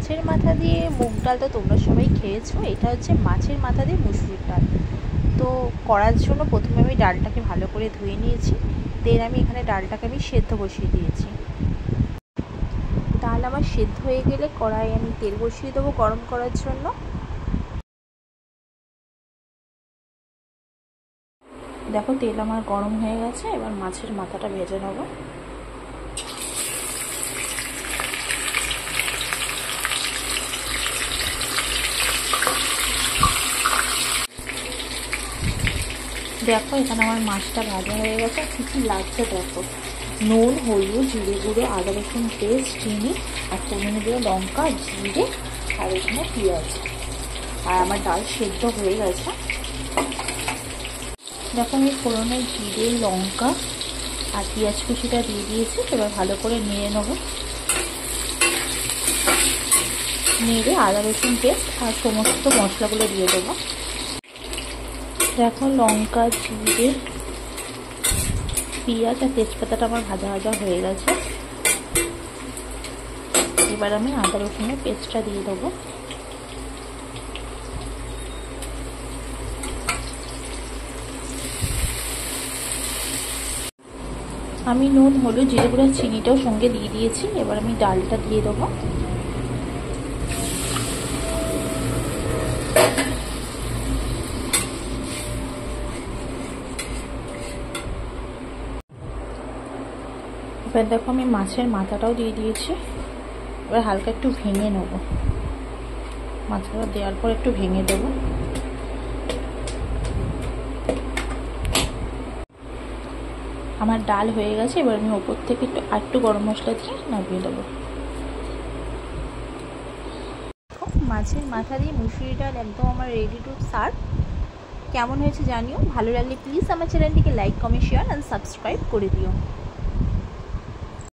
মাছের মাথা দিয়ে মুগ ডাল তো তোমরা সবাই খেয়েছো। এটা হচ্ছে মাছের মাথা দিয়ে মুসুরির ডাল। তো করার জন্য প্রথমে আমি ডালটাকে ভালো করে ধুয়ে নিয়েছি। দেন আমি এখানে ডালটাকে সেদ্ধ বসিয়ে দিয়েছি। ডাল আমার সেদ্ধ হয়ে গেলে কড়াই আমি তেল বসিয়ে দেবো গরম করার জন্য। দেখো তেল আমার গরম হয়ে গেছে, এবার মাছের মাথাটা ভেজে নেবো। দেখো এখানে আমার মাছটা ভাজা হয়ে গেছে। কী কী লাগছে দেখো, নুন, হলুদ, জিরে গুঁড়ো, আদা রসুন পেস্ট, চিনি, আর ফোড়নে দিয়ে লঙ্কা, জিরে, আর এখানে পেঁয়াজ। আর আমার ডাল সেদ্ধ হয়ে গেছে। দেখো আমি ফোড়নে জিরে, লঙ্কা আর পেঁয়াজ কুচিটা দিয়ে দিয়েছি। এবার ভালো করে নেড়ে নেবো। নেড়ে আদা রসুন পেস্ট আর সমস্ত মশলাগুলো দিয়ে দেবো। দেখো লঙ্কা, জিরে, পেঁয়াজ আর তেজপাতাটা আমার ভাজা ভাজা হয়ে গেছে। এবার আমি আদা রসুনের পেস্টটা দিয়ে দেবো। আমি নুন, হলুদ, জিরে গুঁড়ো, চিনিটাও সঙ্গে দিয়ে দিয়েছি। এবার আমি ডালটা দিয়ে দেবো। এবার দেখো আমি মাছের মাথাটাও দিয়ে দিয়েছি। এবার হালকা একটু ভেঙে নেব। মাছটা দেওয়ার পর একটু ভেঙে দেবো। আমার ডাল হয়ে গেছে। এবার আমি ওপর থেকে একটু গরম মশলা দিয়ে নামিয়ে দেবো। মাছের মাথা দিয়ে মুসুরি ডাল একদম আমার রেডি টু সার্ভ। কেমন হয়েছে জানিও। ভালো লাগলে প্লিজ আমার চ্যানেলটিকে like, comment, share and subscribe করে দিও।